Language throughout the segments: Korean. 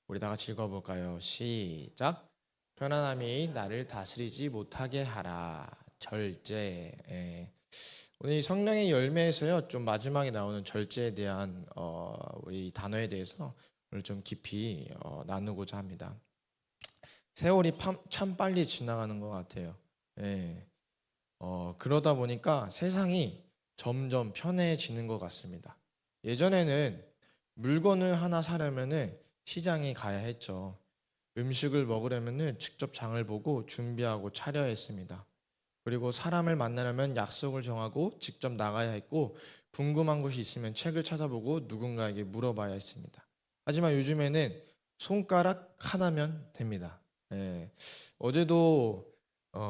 우리 다 같이 읽어볼까요? 시작. 편안함이 나를 다스리지 못하게 하라. 절제. 오늘 이 성령의 열매에서요, 좀 마지막에 나오는 절제에 대한 우리 단어에 대해서 오늘 좀 깊이 나누고자 합니다. 세월이 참 빨리 지나가는 것 같아요. 예. 그러다 보니까 세상이 점점 편해지는 것 같습니다. 예전에는 물건을 하나 사려면은 시장에 가야 했죠. 음식을 먹으려면은 직접 장을 보고 준비하고 차려야 했습니다. 그리고 사람을 만나려면 약속을 정하고 직접 나가야 했고, 궁금한 것이 있으면 책을 찾아보고 누군가에게 물어봐야 했습니다. 하지만 요즘에는 손가락 하나면 됩니다. 예. 어제도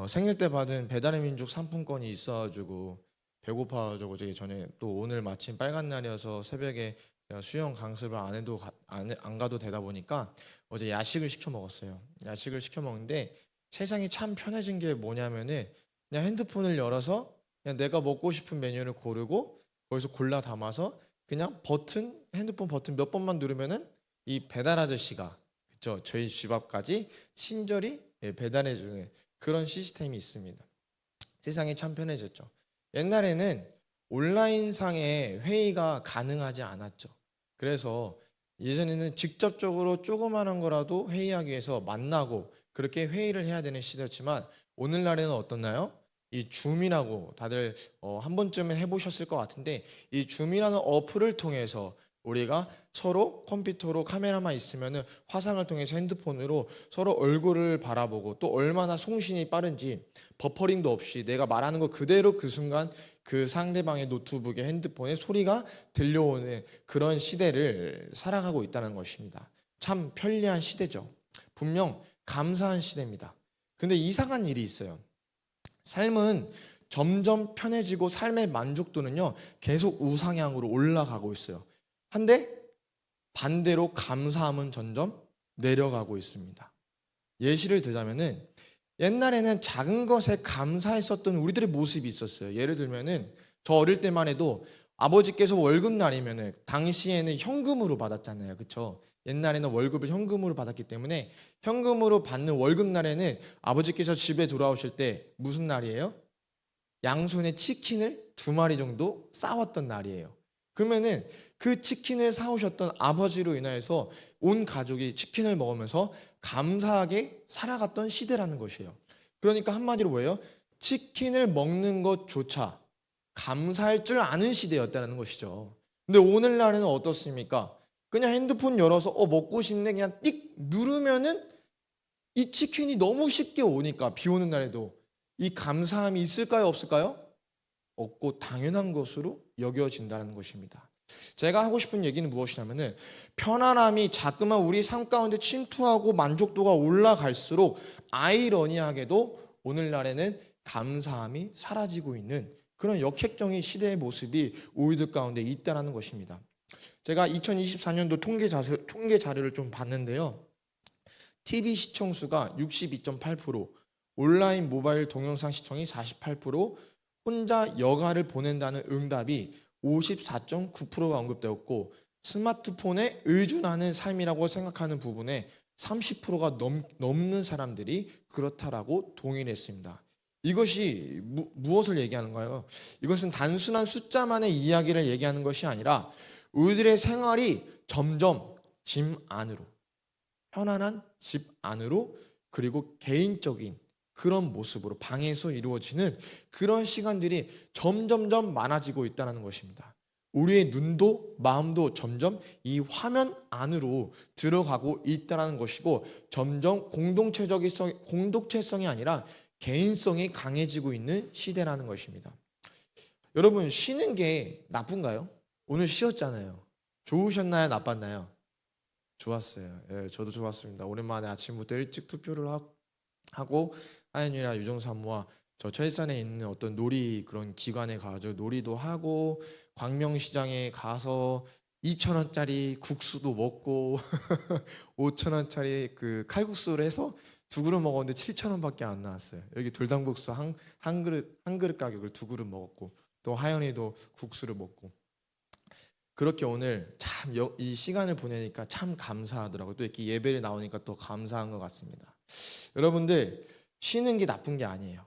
생일 때 받은 배달의 민족 상품권이 있어가지고 배고파가지고 저기 전에 또 오늘 마침 빨간 날이어서 새벽에 제가 수영 강습을 안 해도 안 가도 되다 보니까 어제 야식을 시켜 먹었어요. 야식을 시켜 먹는데 세상이 참 편해진 게 뭐냐면은 그냥 핸드폰을 열어서 그냥 내가 먹고 싶은 메뉴를 고르고 거기서 골라 담아서 그냥 핸드폰 버튼 몇 번만 누르면은 이 배달 아저씨가, 그쵸, 저희 집 앞까지 친절히 배달해주는 그런 시스템이 있습니다. 세상이 참 편해졌죠. 옛날에는 온라인상의 회의가 가능하지 않았죠. 그래서 예전에는 직접적으로 조그마한 거라도 회의하기 위해서 만나고 그렇게 회의를 해야 되는 시대였지만, 오늘날에는 어떻나요? 이 줌이라고 다들 한 번쯤은 해보셨을 것 같은데, 이 줌이라는 어플을 통해서 우리가 서로 컴퓨터로 카메라만 있으면은 화상을 통해서 핸드폰으로 서로 얼굴을 바라보고, 또 얼마나 송신이 빠른지 버퍼링도 없이 내가 말하는 거 그대로 그 순간 그 상대방의 노트북에 핸드폰에 소리가 들려오는 그런 시대를 살아가고 있다는 것입니다. 참 편리한 시대죠. 분명 감사한 시대입니다. 근데 이상한 일이 있어요. 삶은 점점 편해지고 삶의 만족도는요, 계속 우상향으로 올라가고 있어요. 한데 반대로 감사함은 점점 내려가고 있습니다. 예시를 들자면은 옛날에는 작은 것에 감사했었던 우리들의 모습이 있었어요. 예를 들면은 저 어릴 때만 해도 아버지께서 월급날이면은 당시에는 현금으로 받았잖아요. 그쵸? 옛날에는 월급을 현금으로 받았기 때문에 현금으로 받는 월급날에는 아버지께서 집에 돌아오실 때 무슨 날이에요? 양손에 치킨을 2마리 정도 싸웠던 날이에요. 그러면은 그 치킨을 사오셨던 아버지로 인하여서 온 가족이 치킨을 먹으면서 감사하게 살아갔던 시대라는 것이에요. 그러니까 한마디로 뭐예요? 치킨을 먹는 것조차 감사할 줄 아는 시대였다는 것이죠. 근데 오늘날에는 어떻습니까? 그냥 핸드폰 열어서 먹고 싶네 그냥 띡 누르면은 이 치킨이 너무 쉽게 오니까, 비 오는 날에도 이 감사함이 있을까요, 없을까요? 없고 당연한 것으로 여겨진다는 것입니다. 제가 하고 싶은 얘기는 무엇이냐면은, 편안함이 자꾸만 우리 삶 가운데 침투하고 만족도가 올라갈수록 아이러니하게도 오늘날에는 감사함이 사라지고 있는 그런 역획적인 시대의 모습이 우리들 가운데 있다는 것입니다. 제가 2024년도 통계 자료를 좀 봤는데요. TV 시청수가 62.8%, 온라인 모바일 동영상 시청이 48%, 혼자 여가를 보낸다는 응답이 54.9%가 언급되었고, 스마트폰에 의존하는 삶이라고 생각하는 부분에 30%가 넘는 사람들이 그렇다라고 동의를 했습니다. 이것이 무엇을 얘기하는가요? 이것은 단순한 숫자만의 이야기를 얘기하는 것이 아니라 우리들의 생활이 점점 짐 안으로, 편안한 집 안으로, 그리고 개인적인 그런 모습으로 방에서 이루어지는 그런 시간들이 점점점 많아지고 있다는 것입니다. 우리의 눈도 마음도 점점 이 화면 안으로 들어가고 있다는 것이고, 점점 공동체성이 아니라 개인성이 강해지고 있는 시대라는 것입니다. 여러분, 쉬는 게 나쁜가요? 오늘 쉬었잖아요. 좋으셨나요? 나빴나요? 좋았어요. 예, 저도 좋았습니다. 오랜만에 아침부터 일찍 투표를 하고 하연이나 유정사모와 저 철산에 있는 어떤 놀이 그런 기관에 가서 놀이도 하고, 광명시장에 가서 2,000원짜리 국수도 먹고 5,000원짜리 그 칼국수를 해서 2그릇 먹었는데 7,000원밖에 안 나왔어요. 여기 돌담국수 한 그릇 가격을 2그릇 먹었고, 또 하연이도 국수를 먹고. 그렇게 오늘 참 이 시간을 보내니까 참 감사하더라고요. 또 이렇게 예배를 나오니까 또 감사한 것 같습니다. 여러분들, 쉬는 게 나쁜 게 아니에요.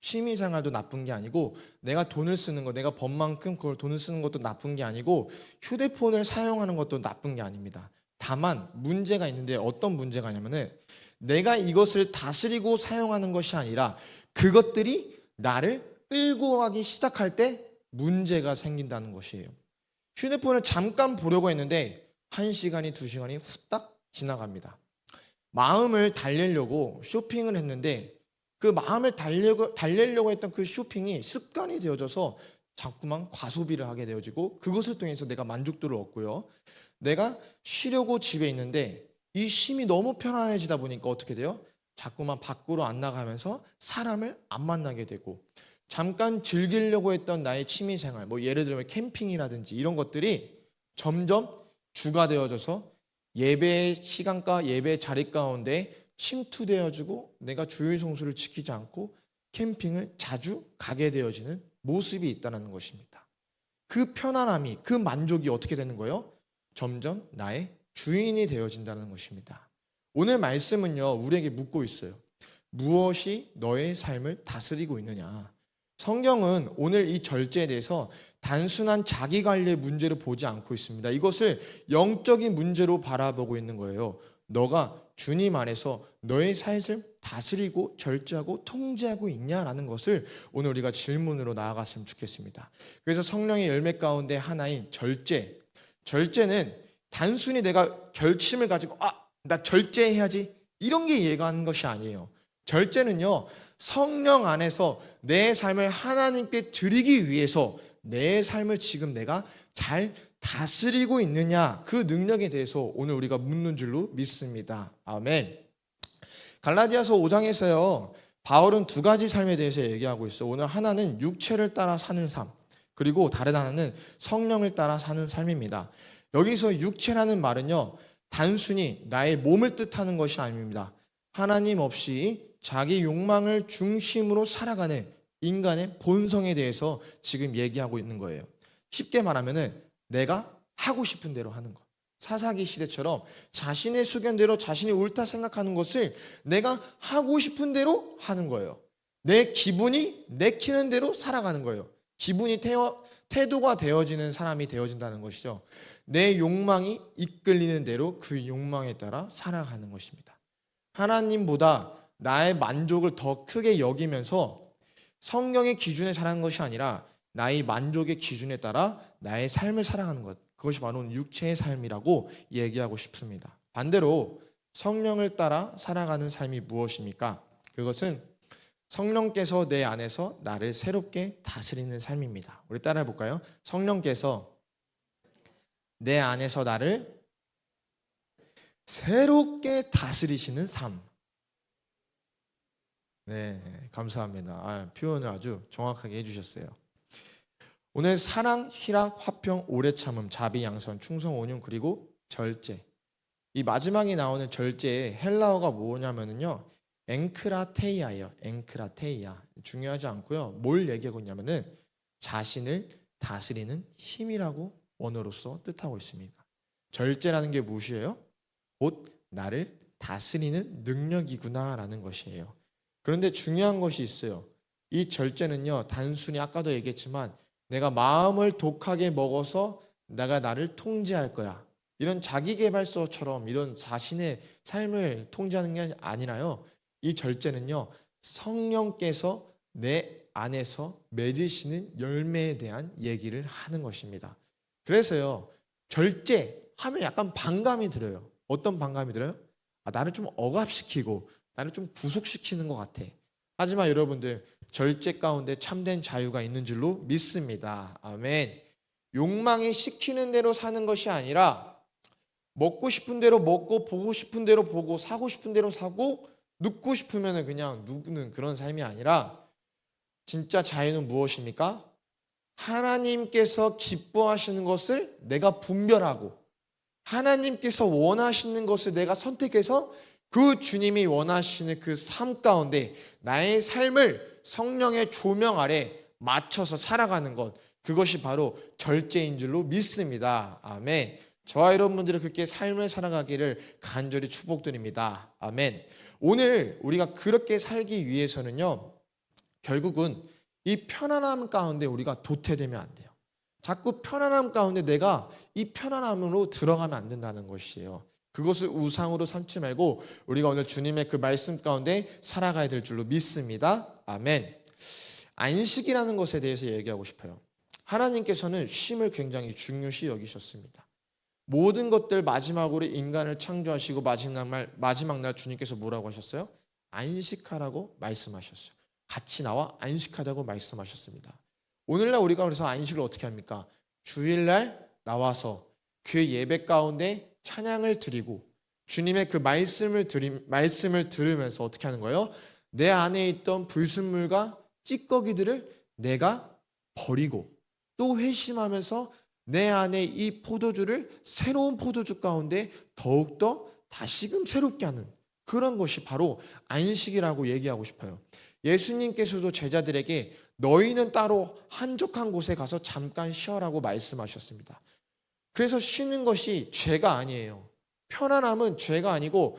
취미 생활도 나쁜 게 아니고, 내가 돈을 쓰는 거, 내가 번 만큼 그걸 돈을 쓰는 것도 나쁜 게 아니고, 휴대폰을 사용하는 것도 나쁜 게 아닙니다. 다만 문제가 있는데, 어떤 문제가 있냐면은 내가 이것을 다스리고 사용하는 것이 아니라 그것들이 나를 끌고 가기 시작할 때 문제가 생긴다는 것이에요. 휴대폰을 잠깐 보려고 했는데 1시간이 2시간이 후딱 지나갑니다. 마음을 달래려고 쇼핑을 했는데 그 마음을 달래려고 했던 그 쇼핑이 습관이 되어져서 자꾸만 과소비를 하게 되어지고, 그것을 통해서 내가 만족도를 얻고요. 내가 쉬려고 집에 있는데 이 쉼이 너무 편안해지다 보니까 어떻게 돼요? 자꾸만 밖으로 안 나가면서 사람을 안 만나게 되고, 잠깐 즐기려고 했던 나의 취미생활, 뭐 예를 들면 캠핑이라든지 이런 것들이 점점 주가 되어져서 예배 시간과 예배 자리 가운데 침투되어지고, 내가 주일 성수를 지키지 않고 캠핑을 자주 가게 되어지는 모습이 있다는 것입니다. 그 편안함이, 그 만족이 어떻게 되는 거예요? 점점 나의 주인이 되어진다는 것입니다. 오늘 말씀은요, 우리에게 묻고 있어요. 무엇이 너의 삶을 다스리고 있느냐? 성경은 오늘 이 절제에 대해서 단순한 자기관리의 문제로 보지 않고 있습니다. 이것을 영적인 문제로 바라보고 있는 거예요. 너가 주님 안에서 너의 삶을 다스리고 절제하고 통제하고 있냐라는 것을 오늘 우리가 질문으로 나아갔으면 좋겠습니다. 그래서 성령의 열매 가운데 하나인 절제. 절제는 단순히 내가 결심을 가지고 나 절제해야지 이런 게 이해가는 것이 아니에요. 절제는요, 성령 안에서 내 삶을 하나님께 드리기 위해서 내 삶을 지금 내가 잘 다스리고 있느냐, 그 능력에 대해서 오늘 우리가 묻는 줄로 믿습니다. 아멘. 갈라디아서 5장에서요, 바울은 두 가지 삶에 대해서 얘기하고 있어요. 오늘 하나는 육체를 따라 사는 삶, 그리고 다른 하나는 성령을 따라 사는 삶입니다. 여기서 육체라는 말은요, 단순히 나의 몸을 뜻하는 것이 아닙니다. 하나님 없이 자기 욕망을 중심으로 살아가는 인간의 본성에 대해서 지금 얘기하고 있는 거예요. 쉽게 말하면은 내가 하고 싶은 대로 하는 것. 사사기 시대처럼 자신의 소견대로 자신이 옳다 생각하는 것을 내가 하고 싶은 대로 하는 거예요. 내 기분이 내키는 대로 살아가는 거예요. 기분이 태도가 되어지는 사람이 되어진다는 것이죠. 내 욕망이 이끌리는 대로 그 욕망에 따라 살아가는 것입니다. 하나님보다 나의 만족을 더 크게 여기면서 성령의 기준에 살아가는 것이 아니라 나의 만족의 기준에 따라 나의 삶을 살아가는 것, 그것이 바로 육체의 삶이라고 얘기하고 싶습니다. 반대로 성령을 따라 살아가는 삶이 무엇입니까? 그것은 성령께서 내 안에서 나를 새롭게 다스리는 삶입니다. 우리 따라해 볼까요? 성령께서 내 안에서 나를 새롭게 다스리시는 삶. 네, 감사합니다. 표현을 아주 정확하게 해주셨어요. 오늘 사랑, 희락, 화평, 오래 참음, 자비, 양선, 충성, 온유, 그리고 절제. 이 마지막에 나오는 절제의 헬라어가 뭐냐면요, 엥크라테이아예요. 엥크라테이아. 중요하지 않고요. 뭘 얘기하고 있냐면은 자신을 다스리는 힘이라고 언어로서 뜻하고 있습니다. 절제라는 게 무엇이에요? 곧 나를 다스리는 능력이구나라는 것이에요. 그런데 중요한 것이 있어요. 이 절제는요, 단순히 아까도 얘기했지만 내가 마음을 독하게 먹어서 내가 나를 통제할 거야, 이런 자기계발서처럼 이런 자신의 삶을 통제하는 게 아니라요, 이 절제는요, 성령께서 내 안에서 맺으시는 열매에 대한 얘기를 하는 것입니다. 그래서요, 절제하면 약간 반감이 들어요. 어떤 반감이 들어요? 나를 좀 억압시키고 나를 좀 구속시키는 것 같아. 하지만 여러분들, 절제 가운데 참된 자유가 있는 줄로 믿습니다. 아멘. 욕망이 시키는 대로 사는 것이 아니라 먹고 싶은 대로 먹고, 보고 싶은 대로 보고, 사고 싶은 대로 사고, 눕고 싶으면 그냥 눕는 그런 삶이 아니라, 진짜 자유는 무엇입니까? 하나님께서 기뻐하시는 것을 내가 분별하고, 하나님께서 원하시는 것을 내가 선택해서 그 주님이 원하시는 그 삶 가운데 나의 삶을 성령의 조명 아래 맞춰서 살아가는 것, 그것이 바로 절제인 줄로 믿습니다. 아멘. 저와 여러분들이 그렇게 삶을 살아가기를 간절히 축복드립니다. 아멘. 오늘 우리가 그렇게 살기 위해서는요, 결국은 이 편안함 가운데 우리가 도태되면 안 돼요. 자꾸 편안함 가운데 내가 이 편안함으로 들어가면 안 된다는 것이에요. 그것을 우상으로 삼지 말고 우리가 오늘 주님의 그 말씀 가운데 살아가야 될 줄로 믿습니다. 아멘. 안식이라는 것에 대해서 얘기하고 싶어요. 하나님께서는 쉼을 굉장히 중요시 여기셨습니다. 모든 것들 마지막으로 인간을 창조하시고 마지막 날 주님께서 뭐라고 하셨어요? 안식하라고 말씀하셨어요. 같이 나와 안식하자고 말씀하셨습니다. 오늘날 우리가 그래서 안식을 어떻게 합니까? 주일날 나와서 그 예배 가운데 찬양을 드리고 주님의 그 말씀을 들으면서 어떻게 하는 거예요? 내 안에 있던 불순물과 찌꺼기들을 내가 버리고 또 회심하면서 내 안에 이 포도주를 새로운 포도주 가운데 더욱더 다시금 새롭게 하는 그런 것이 바로 안식이라고 얘기하고 싶어요. 예수님께서도 제자들에게 너희는 따로 한적한 곳에 가서 잠깐 쉬어라고 말씀하셨습니다. 그래서 쉬는 것이 죄가 아니에요. 편안함은 죄가 아니고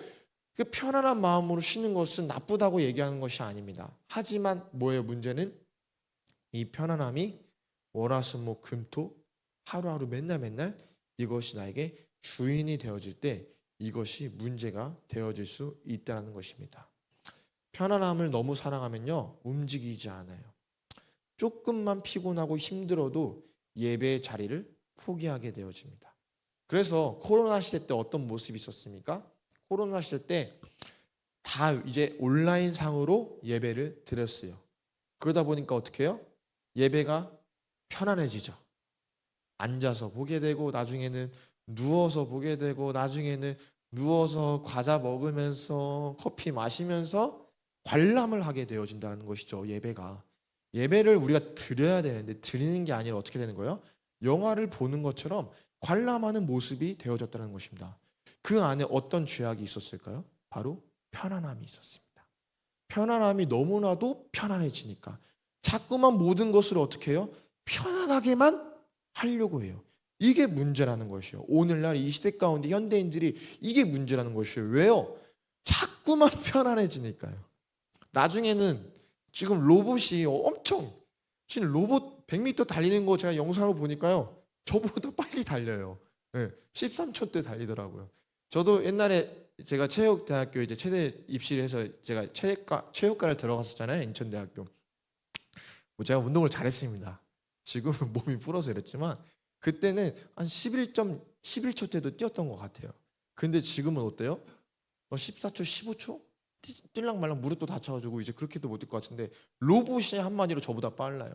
그 편안한 마음으로 쉬는 것은 나쁘다고 얘기하는 것이 아닙니다. 하지만 뭐예요? 문제는 이 편안함이 월화수목 금토 하루하루 맨날 이것이 나에게 주인이 되어질 때 이것이 문제가 되어질 수 있다는 것입니다. 편안함을 너무 사랑하면요, 움직이지 않아요. 조금만 피곤하고 힘들어도 예배의 자리를 포기하게 되어집니다. 그래서 코로나 시대 때 어떤 모습이 있었습니까? 코로나 시대 때 다 이제 온라인 상으로 예배를 드렸어요. 그러다 보니까 어떻게 해요? 예배가 편안해지죠. 앉아서 보게 되고 나중에는 누워서 보게 되고 나중에는 누워서 과자 먹으면서 커피 마시면서 관람을 하게 되어진다는 것이죠. 예배가. 예배를 우리가 드려야 되는데 드리는 게 아니라 어떻게 되는 거예요? 영화를 보는 것처럼 관람하는 모습이 되어졌다는 것입니다. 그 안에 어떤 죄악이 있었을까요? 바로 편안함이 있었습니다. 편안함이 너무나도 편안해지니까 자꾸만 모든 것을 어떻게 해요? 편안하게만 하려고 해요. 이게 문제라는 것이에요. 오늘날 이 시대 가운데 현대인들이 이게 문제라는 것이에요. 왜요? 자꾸만 편안해지니까요. 나중에는 지금 로봇이 엄청 지금 로봇 100m 달리는 거 제가 영상으로 보니까요. 저보다 빨리 달려요. 네, 13초 때 달리더라고요. 저도 옛날에 제가 체육대학교 이제 최대 입시를 해서 제가 체육과를 들어갔었잖아요. 인천대학교. 제가 운동을 잘했습니다. 지금은 몸이 불어서 이랬지만 그때는 한 11초 때도 뛰었던 것 같아요. 근데 지금은 어때요? 14초, 15초? 뛸랑말랑 무릎도 다쳐가지고 이제 그렇게도 못 뛸 것 같은데 로봇이 한마디로 저보다 빨라요.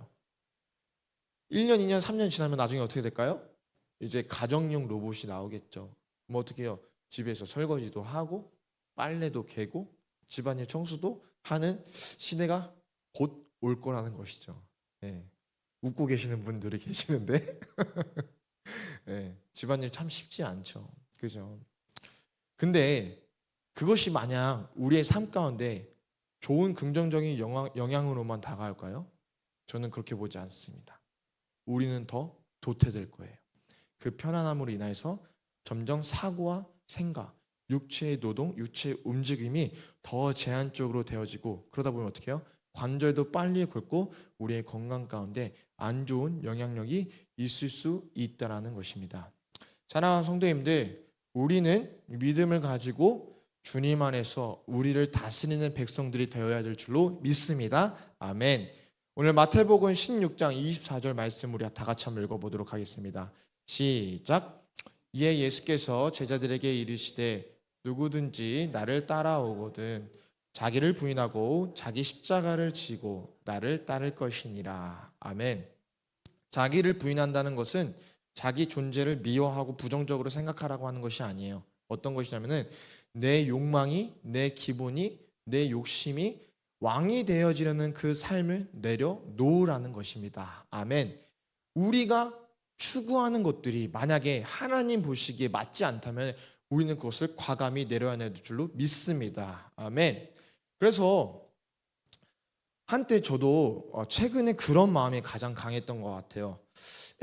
1년, 2년, 3년 지나면 나중에 어떻게 될까요? 이제 가정용 로봇이 나오겠죠. 뭐 어떻게 해요? 집에서 설거지도 하고 빨래도 개고 집안일 청소도 하는 시대가 곧 올 거라는 것이죠. 네. 웃고 계시는 분들이 계시는데 네. 집안일 참 쉽지 않죠. 그죠? 근데 그것이 마냥 우리의 삶 가운데 좋은 긍정적인 영향으로만 다가올까요? 저는 그렇게 보지 않습니다. 우리는 더 도태될 거예요. 그 편안함으로 인해서 점점 사고와 생각, 육체의 노동, 육체의 움직임이 더 제한적으로 되어지고 그러다 보면 어떻게 해요? 관절도 빨리 굵고 우리의 건강 가운데 안 좋은 영향력이 있을 수 있다는 것입니다. 사랑하는 성도님들, 우리는 믿음을 가지고 주님 안에서 우리를 다스리는 백성들이 되어야 될 줄로 믿습니다. 아멘. 오늘 마태복음 16장 24절 말씀 우리 다 같이 한번 읽어보도록 하겠습니다. 시작. 이에 예수께서 제자들에게 이르시되 누구든지 나를 따라오거든 자기를 부인하고 자기 십자가를 지고 나를 따를 것이니라. 아멘. 자기를 부인한다는 것은 자기 존재를 미워하고 부정적으로 생각하라고 하는 것이 아니에요. 어떤 것이냐면은 내 욕망이, 내 기분이, 내 욕심이 왕이 되어지려는 그 삶을 내려놓으라는 것입니다. 아멘. 우리가 추구하는 것들이 만약에 하나님 보시기에 맞지 않다면 우리는 그것을 과감히 내려야 될 줄로 믿습니다. 아멘. 그래서 한때 저도 최근에 그런 마음이 가장 강했던 것 같아요.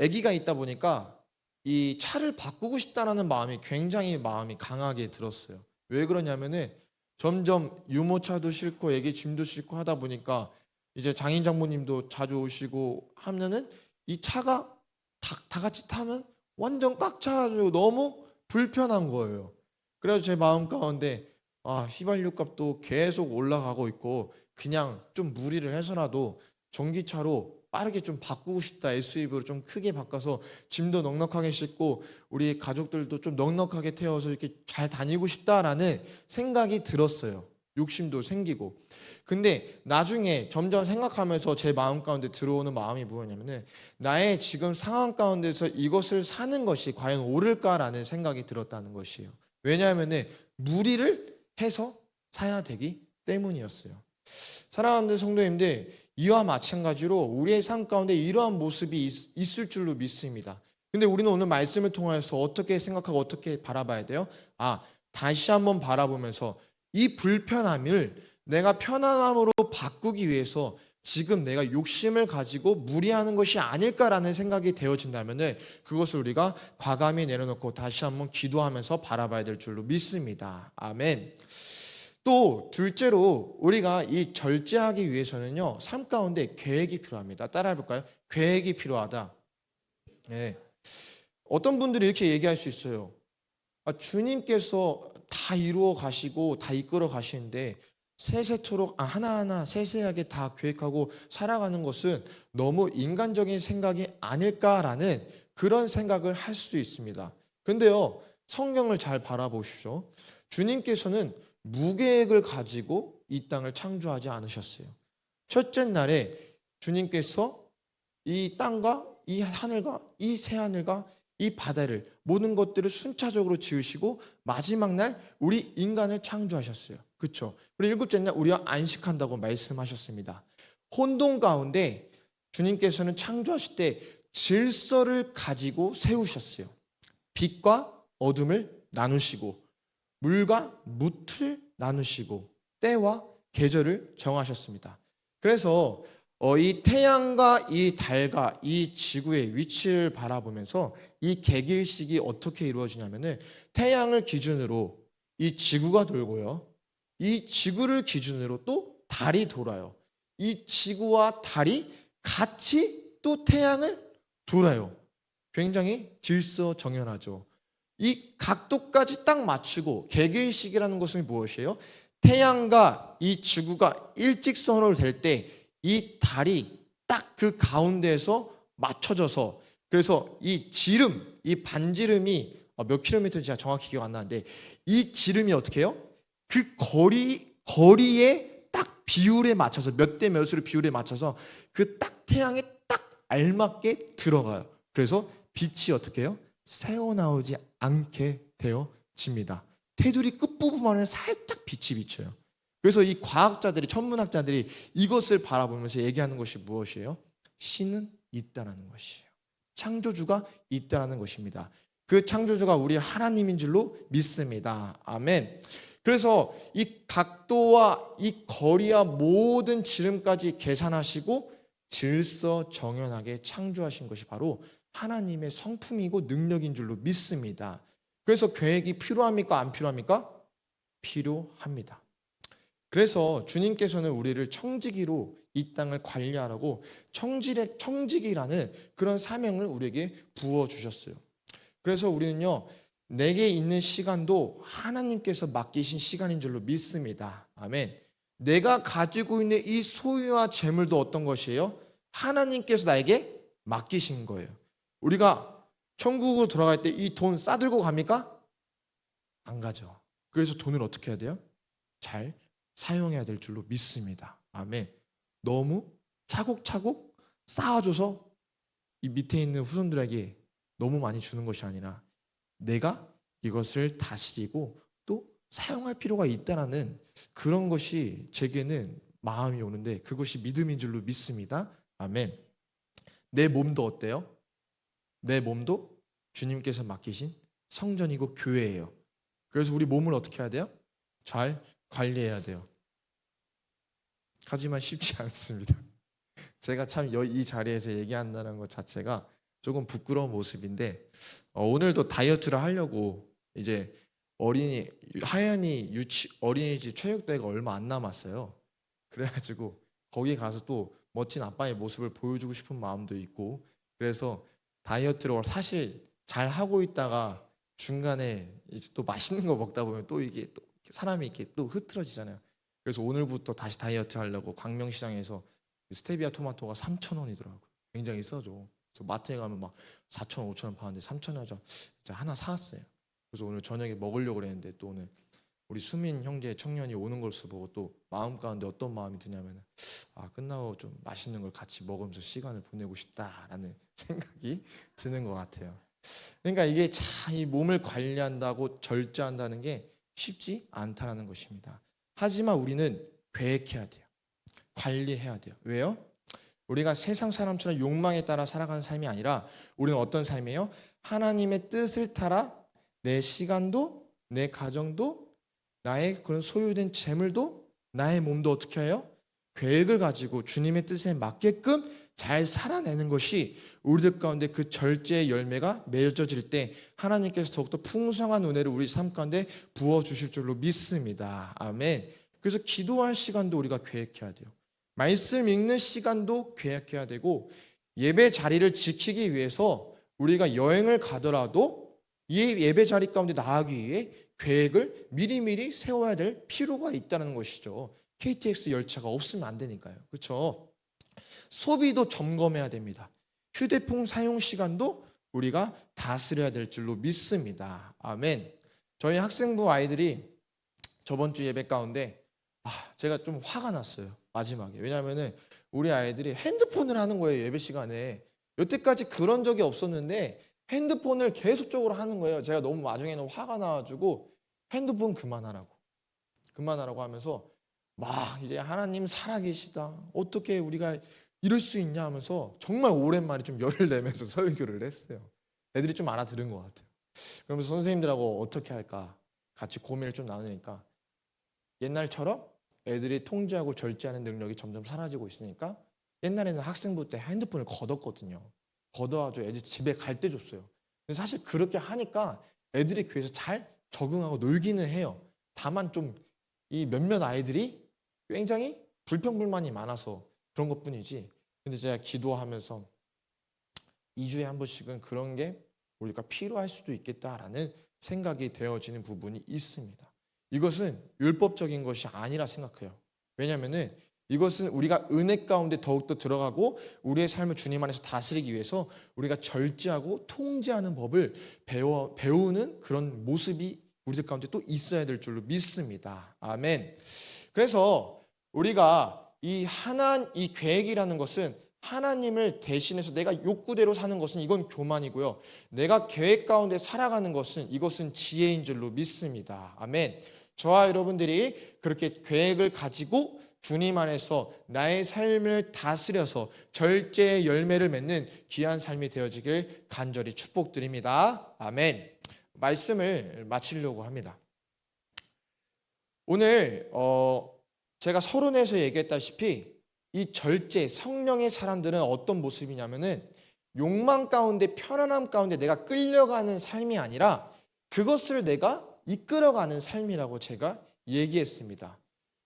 아기가 있다 보니까 이 차를 바꾸고 싶다라는 마음이 굉장히 마음이 강하게 들었어요. 왜 그러냐면은 점점 유모차도 싫고 아기 짐도 싫고 하다 보니까 이제 장인 장모님도 자주 오시고 하면은 이 차가 다 같이 타면 완전 꽉 차가지고 너무 불편한 거예요. 그래서 제 마음 가운데 휘발유 값도 계속 올라가고 있고 그냥 좀 무리를 해서라도 전기차로 빠르게 좀 바꾸고 싶다. SUV로 좀 크게 바꿔서 짐도 넉넉하게 싣고 우리 가족들도 좀 넉넉하게 태워서 이렇게 잘 다니고 싶다라는 생각이 들었어요. 욕심도 생기고. 근데 나중에 점점 생각하면서 제 마음 가운데 들어오는 마음이 뭐였냐면은 나의 지금 상황 가운데서 이것을 사는 것이 과연 옳을까라는 생각이 들었다는 것이에요. 왜냐하면은 무리를 해서 사야 되기 때문이었어요. 사랑하는 성도님들, 이와 마찬가지로 우리의 삶 가운데 이러한 모습이 있을 줄로 믿습니다. 근데 우리는 오늘 말씀을 통해서 어떻게 생각하고 어떻게 바라봐야 돼요? 다시 한번 바라보면서 이 불편함을 내가 편안함으로 바꾸기 위해서 지금 내가 욕심을 가지고 무리하는 것이 아닐까라는 생각이 되어진다면 그것을 우리가 과감히 내려놓고 다시 한번 기도하면서 바라봐야 될 줄로 믿습니다. 아멘. 또 둘째로 우리가 이 절제하기 위해서는요, 삶 가운데 계획이 필요합니다. 따라해 볼까요? 계획이 필요하다. 네. 어떤 분들이 이렇게 얘기할 수 있어요. 주님께서 다 이루어 가시고 다 이끌어 가시는데 세세토록 하나하나 세세하게 다 계획하고 살아가는 것은 너무 인간적인 생각이 아닐까라는 그런 생각을 할 수 있습니다. 근데요, 성경을 잘 바라보십시오. 주님께서는 무계획을 가지고 이 땅을 창조하지 않으셨어요. 첫째 날에 주님께서 이 땅과 이 하늘과 이 새하늘과 이 바다를 모든 것들을 순차적으로 지으시고 마지막 날 우리 인간을 창조하셨어요. 그렇죠? 그리고 일곱째 날 우리가 안식한다고 말씀하셨습니다. 혼돈 가운데 주님께서는 창조하실 때 질서를 가지고 세우셨어요. 빛과 어둠을 나누시고 물과 묻을 나누시고 때와 계절을 정하셨습니다. 그래서 이 태양과 이 달과 이 지구의 위치를 바라보면서 이 개길식이 어떻게 이루어지냐면은 태양을 기준으로 이 지구가 돌고요. 이 지구를 기준으로 또 달이 돌아요. 이 지구와 달이 같이 또 태양을 돌아요. 굉장히 질서정연하죠. 이 각도까지 딱 맞추고 개길식이라는 것은 무엇이에요? 태양과 이 지구가 일직선으로 될 때 이 달이 딱 그 가운데에서 맞춰져서 그래서 이 지름, 이 반지름이 몇 킬로미터인지 제가 정확히 기억 안 나는데 이 지름이 어떻게 해요? 그 거리에 딱 비율에 맞춰서 몇 대 몇으로 비율에 맞춰서 그 딱 태양에 딱 알맞게 들어가요. 그래서 빛이 어떻게 해요? 새어나오지 않게 되어집니다. 테두리 끝부분만은 살짝 빛이 비쳐요. 그래서 이 과학자들이 천문학자들이 이것을 바라보면서 얘기하는 것이 무엇이에요? 신은 있다라는 것이에요. 창조주가 있다라는 것입니다. 그 창조주가 우리 하나님인 줄로 믿습니다. 아멘. 그래서 이 각도와 이 거리와 모든 지름까지 계산하시고 질서정연하게 창조하신 것이 바로 하나님의 성품이고 능력인 줄로 믿습니다. 그래서 계획이 필요합니까? 안 필요합니까? 필요합니다. 그래서 주님께서는 우리를 청지기로 이 땅을 관리하라고 청지기라는 그런 사명을 우리에게 부어주셨어요. 그래서 우리는요, 내게 있는 시간도 하나님께서 맡기신 시간인 줄로 믿습니다. 아멘. 내가 가지고 있는 이 소유와 재물도 어떤 것이에요? 하나님께서 나에게 맡기신 거예요. 우리가 천국으로 돌아갈 때 이 돈 싸들고 갑니까? 안 가죠. 그래서 돈을 어떻게 해야 돼요? 잘 사용해야 될 줄로 믿습니다. 아멘. 너무 차곡차곡 쌓아줘서 이 밑에 있는 후손들에게 너무 많이 주는 것이 아니라 내가 이것을 다스리고 또 사용할 필요가 있다는 그런 것이 제게는 마음이 오는데 그것이 믿음인 줄로 믿습니다. 아멘. 내 몸도 어때요? 내 몸도 주님께서 맡기신 성전이고 교회예요. 그래서 우리 몸을 어떻게 해야 돼요? 잘 관리해야 돼요. 하지만 쉽지 않습니다. 제가 참 이 자리에서 얘기한다는 것 자체가 조금 부끄러운 모습인데, 오늘도 다이어트를 하려고 이제 하연이 어린이집 체육대회가 얼마 안 남았어요. 그래가지고 거기 가서 또 멋진 아빠의 모습을 보여주고 싶은 마음도 있고, 그래서 다이어트를 사실 잘 하고 있다가 중간에 이제 또 맛있는 거 먹다 보면 또 이게 또 사람이 이렇게 또 흐트러지잖아요. 그래서 오늘부터 다시 다이어트 하려고 광명시장에서 스테비아 토마토가 3,000원이더라고요. 굉장히 싸죠. 그래서 마트에 가면 막 4,000원, 5,000원 파는데 3,000원 하나 사왔어요. 그래서 오늘 저녁에 먹으려고 그랬는데 또 오늘 우리 수민 형제 청년이 오는 걸 보고 또 마음 가운데 어떤 마음이 드냐면, 끝나고 좀 맛있는 걸 같이 먹으면서 시간을 보내고 싶다라는 생각이 드는 것 같아요. 그러니까 이게 참 이 몸을 관리한다고 절제한다는 게 쉽지 않다라는 것입니다. 하지만 우리는 계획해야 돼요. 관리해야 돼요. 왜요? 우리가 세상 사람처럼 욕망에 따라 살아가는 삶이 아니라 우리는 어떤 삶이에요? 하나님의 뜻을 따라 내 시간도, 내 가정도, 나의 그런 소유된 재물도, 나의 몸도 어떻게 해요? 계획을 가지고 주님의 뜻에 맞게끔 잘 살아내는 것이 우리들 가운데 그 절제의 열매가 맺어질 때 하나님께서 더욱더 풍성한 은혜를 우리 삶 가운데 부어주실 줄로 믿습니다. 아멘. 그래서 기도할 시간도 우리가 계획해야 돼요. 말씀 읽는 시간도 계획해야 되고, 예배 자리를 지키기 위해서 우리가 여행을 가더라도 이 예배 자리 가운데 나가기 위해 계획을 미리미리 세워야 될 필요가 있다는 것이죠. KTX 열차가 없으면 안 되니까요. 그렇죠? 소비도 점검해야 됩니다. 휴대폰 사용 시간도 우리가 다스려야 될 줄로 믿습니다. 아멘. 저희 학생부 아이들이 저번 주 예배 가운데 제가 좀 화가 났어요. 마지막에. 왜냐하면 우리 아이들이 핸드폰을 하는 거예요. 예배 시간에. 여태까지 그런 적이 없었는데 핸드폰을 계속적으로 하는 거예요. 제가 너무 나중에는 화가 나가지고 핸드폰 그만하라고 하면서 막 이제 하나님 살아계시다, 어떻게 우리가 이럴 수 있냐 하면서 정말 오랜만에 좀 열을 내면서 설교를 했어요. 애들이 좀 알아들은 것 같아요. 그러면서 선생님들하고 어떻게 할까 같이 고민을 좀 나누니까, 옛날처럼 애들이 통제하고 절제하는 능력이 점점 사라지고 있으니까 옛날에는 학생부 때 핸드폰을 걷었거든요. 걷어가지고 애들 집에 갈 때 줬어요. 근데 사실 그렇게 하니까 애들이 교회에서 잘 적응하고 놀기는 해요. 다만 좀 이 몇몇 아이들이 굉장히 불평불만이 많아서 그런 것뿐이지. 근데 제가 기도하면서 2주에 한 번씩은 그런 게 우리가 필요할 수도 있겠다라는 생각이 되어지는 부분이 있습니다. 이것은 율법적인 것이 아니라 생각해요. 왜냐하면 이것은 우리가 은혜 가운데 더욱더 들어가고 우리의 삶을 주님 안에서 다스리기 위해서 우리가 절제하고 통제하는 법을 배우는 그런 모습이 우리들 가운데 또 있어야 될 줄로 믿습니다. 아멘. 그래서 우리가 이 계획이라는 것은 하나님을 대신해서 내가 욕구대로 사는 것은 이건 교만이고요. 내가 계획 가운데 살아가는 것은 이것은 지혜인 줄로 믿습니다. 아멘. 저와 여러분들이 그렇게 계획을 가지고 주님 안에서 나의 삶을 다스려서 절제의 열매를 맺는 귀한 삶이 되어지길 간절히 축복드립니다. 아멘. 말씀을 마치려고 합니다. 오늘 제가 서론에서 얘기했다시피 이 절제, 성령의 사람들은 어떤 모습이냐면은 욕망 가운데, 편안함 가운데 내가 끌려가는 삶이 아니라 그것을 내가 이끌어가는 삶이라고 제가 얘기했습니다.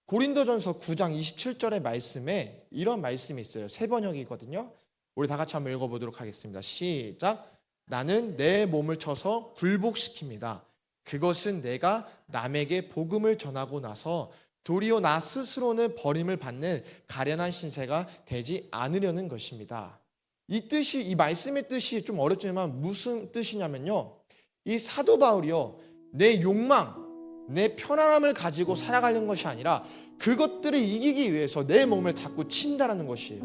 고린도전서 9장 27절의 말씀에 이런 말씀이 있어요. 새 번역이거든요. 우리 다 같이 한번 읽어보도록 하겠습니다. 시작. 나는 내 몸을 쳐서 굴복시킵니다. 그것은 내가 남에게 복음을 전하고 나서 도리어 나 스스로는 버림을 받는 가련한 신세가 되지 않으려는 것입니다. 이 말씀의 뜻이 좀 어렵지만 무슨 뜻이냐면요, 이 사도 바울이요, 내 욕망, 내 편안함을 가지고 살아가는 것이 아니라 그것들을 이기기 위해서 내 몸을 자꾸 친다라는 것이에요.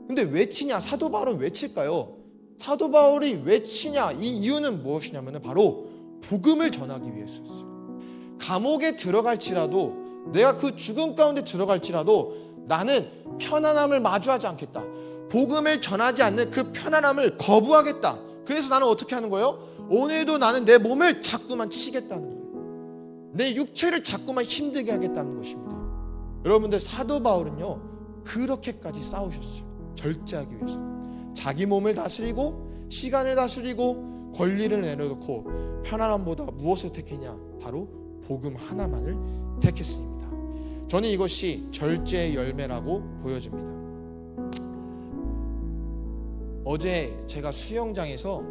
근데 왜 치냐? 사도 바울은 왜 칠까요? 사도 바울이 왜 치냐? 이 이유는 무엇이냐면 바로 복음을 전하기 위해서였어요. 감옥에 들어갈지라도, 내가 그 죽음 가운데 들어갈지라도 나는 편안함을 마주하지 않겠다. 복음을 전하지 않는 그 편안함을 거부하겠다. 그래서 나는 어떻게 하는 거예요? 오늘도 나는 내 몸을 자꾸만 치겠다는 거예요. 내 육체를 자꾸만 힘들게 하겠다는 것입니다. 여러분들 사도 바울은요 그렇게까지 싸우셨어요. 절제하기 위해서 자기 몸을 다스리고 시간을 다스리고 권리를 내려놓고 편안함보다 무엇을 택했냐? 바로 복음 하나만을 택했습니다. 저는 이것이 절제의 열매라고 보여집니다. 어제 제가 수영장에서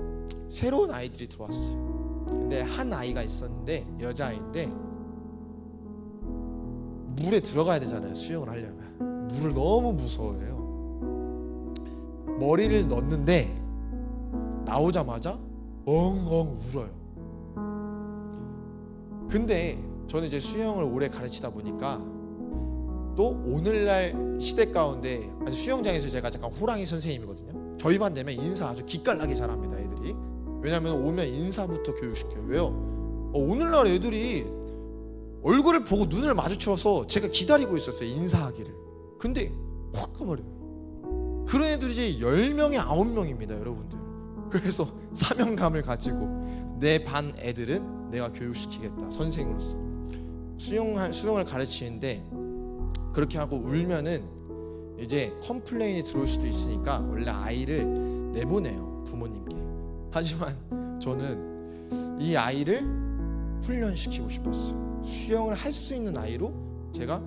새로운 아이들이 들어왔어요. 근데 한 아이가 있었는데 여자아이인데 물에 들어가야 되잖아요. 수영을 하려면 물을 너무 무서워해요. 머리를 넣는데 나오자마자 엉엉 울어요. 근데 저는 이제 수영을 오래 가르치다 보니까 또 오늘날 시대 가운데 수영장에서 제가 잠깐 호랑이 선생님이거든요. 저희 반 되면 인사 아주 기깔나게 잘합니다. 애들이. 왜냐하면 오면 인사부터 교육시켜요. 왜요? 오늘날 애들이 얼굴을 보고 눈을 마주쳐서 제가 기다리고 있었어요. 인사하기를. 근데 확 가버려요. 그런 애들이 이제 10명에 9명입니다. 여러분들. 그래서 사명감을 가지고 내 반 애들은 내가 교육시키겠다. 선생으로서 수영을 가르치는데 그렇게 하고 울면은 이제 컴플레인이 들어올 수도 있으니까 원래 아이를 내보내요. 부모님께. 하지만 저는 이 아이를 훈련시키고 싶었어요. 수영을 할 수 있는 아이로 제가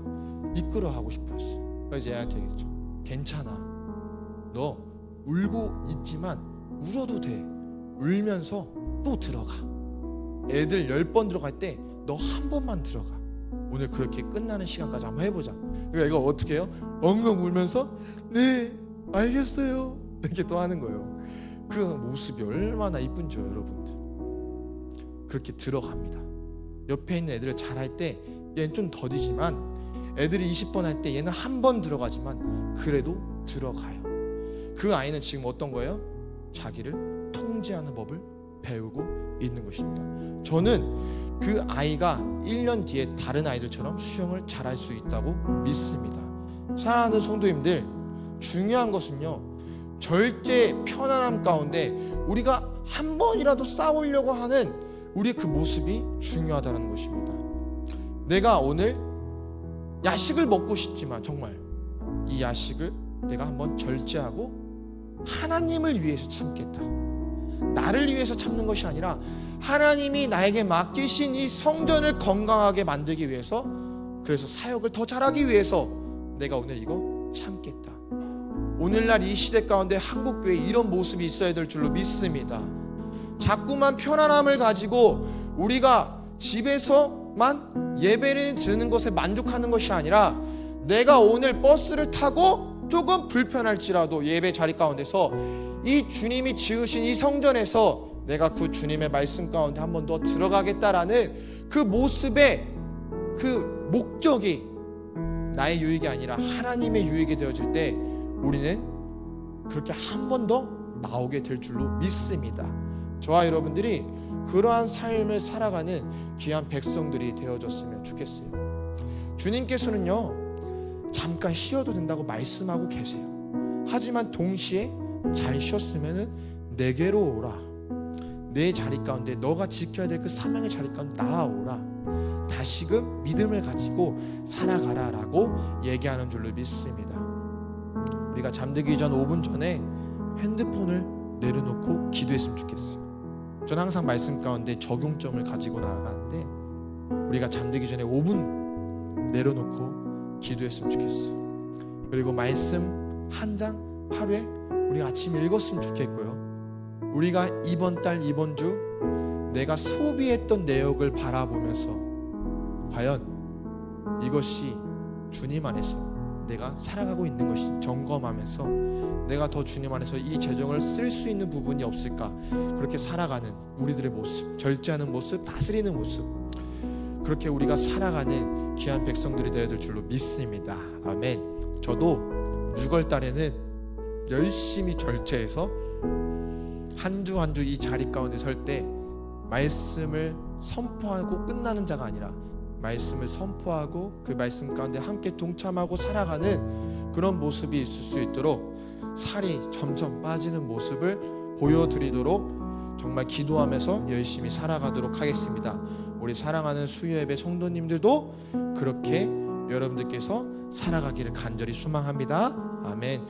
이끌어가고 싶었어요. 그래서 얘한테 얘기했죠. 괜찮아. 너 울고 있지만 울어도 돼. 울면서 또 들어가. 애들 10번 들어갈 때 너 한 번만 들어가. 오늘 그렇게 끝나는 시간까지 한번 해보자. 그러니까 애가 어떻게 해요? 엉엉 울면서 네 알겠어요 이렇게 또 하는 거예요. 그 모습이 얼마나 이쁜지요. 여러분들 그렇게 들어갑니다. 옆에 있는 애들을 잘할 때 얘는 좀 더디지만 애들이 20번 할 때 얘는 한 번 들어가지만 그래도 들어가요. 그 아이는 지금 어떤 거예요? 자기를 통제하는 법을 배우고 있는 것입니다. 저는 그 아이가 1년 뒤에 다른 아이들처럼 수영을 잘할 수 있다고 믿습니다. 사랑하는 성도님들, 중요한 것은요 절제 편안함 가운데 우리가 한 번이라도 싸우려고 하는 우리의 그 모습이 중요하다는 것입니다. 내가 오늘 야식을 먹고 싶지만 정말 이 야식을 내가 한번 절제하고 하나님을 위해서 참겠다. 나를 위해서 참는 것이 아니라 하나님이 나에게 맡기신 이 성전을 건강하게 만들기 위해서, 그래서 사역을 더 잘하기 위해서 내가 오늘 이거 참겠다. 오늘날 이 시대 가운데 한국교회에 이런 모습이 있어야 될 줄로 믿습니다. 자꾸만 편안함을 가지고 우리가 집에서만 예배를 드리는 것에 만족하는 것이 아니라 내가 오늘 버스를 타고 조금 불편할지라도 예배 자리 가운데서 이 주님이 지으신 이 성전에서 내가 그 주님의 말씀 가운데 한 번 더 들어가겠다라는 그 모습의 그 목적이 나의 유익이 아니라 하나님의 유익이 되어질 때 우리는 그렇게 한 번 더 나오게 될 줄로 믿습니다. 저와 여러분들이 그러한 삶을 살아가는 귀한 백성들이 되어졌으면 좋겠어요. 주님께서는요 잠깐 쉬어도 된다고 말씀하고 계세요. 하지만 동시에 잘 쉬었으면 내게로 오라. 내 자리 가운데 너가 지켜야 될 그 사명의 자리 가운데 나아오라. 다시금 믿음을 가지고 살아가라 라고 얘기하는 줄로 믿습니다. 우리가 잠들기 전 5분 전에 핸드폰을 내려놓고 기도했으면 좋겠어요. 저는 항상 말씀 가운데 적용점을 가지고 나아가는데 우리가 잠들기 전에 5분 내려놓고 기도했으면 좋겠어요. 그리고 말씀 한 장 하루에 우리가 아침에 읽었으면 좋겠고요. 우리가 이번 달 이번 주 내가 소비했던 내역을 바라보면서 과연 이것이 주님 안에서 내가 살아가고 있는 것이 점검하면서 내가 더 주님 안에서 이 재정을 쓸 수 있는 부분이 없을까, 그렇게 살아가는 우리들의 모습, 절제하는 모습, 다스리는 모습, 그렇게 우리가 살아가는 귀한 백성들이 되어야 될 줄로 믿습니다. 아멘. 저도 6월 달에는 열심히 절제해서 한 주 한 주 이 자리 가운데 설 때 말씀을 선포하고 끝나는 자가 아니라 말씀을 선포하고 그 말씀 가운데 함께 동참하고 살아가는 그런 모습이 있을 수 있도록 살이 점점 빠지는 모습을 보여드리도록 정말 기도하면서 열심히 살아가도록 하겠습니다. 우리 사랑하는 수요예배 성도님들도 그렇게 여러분들께서 살아가기를 간절히 소망합니다. 아멘.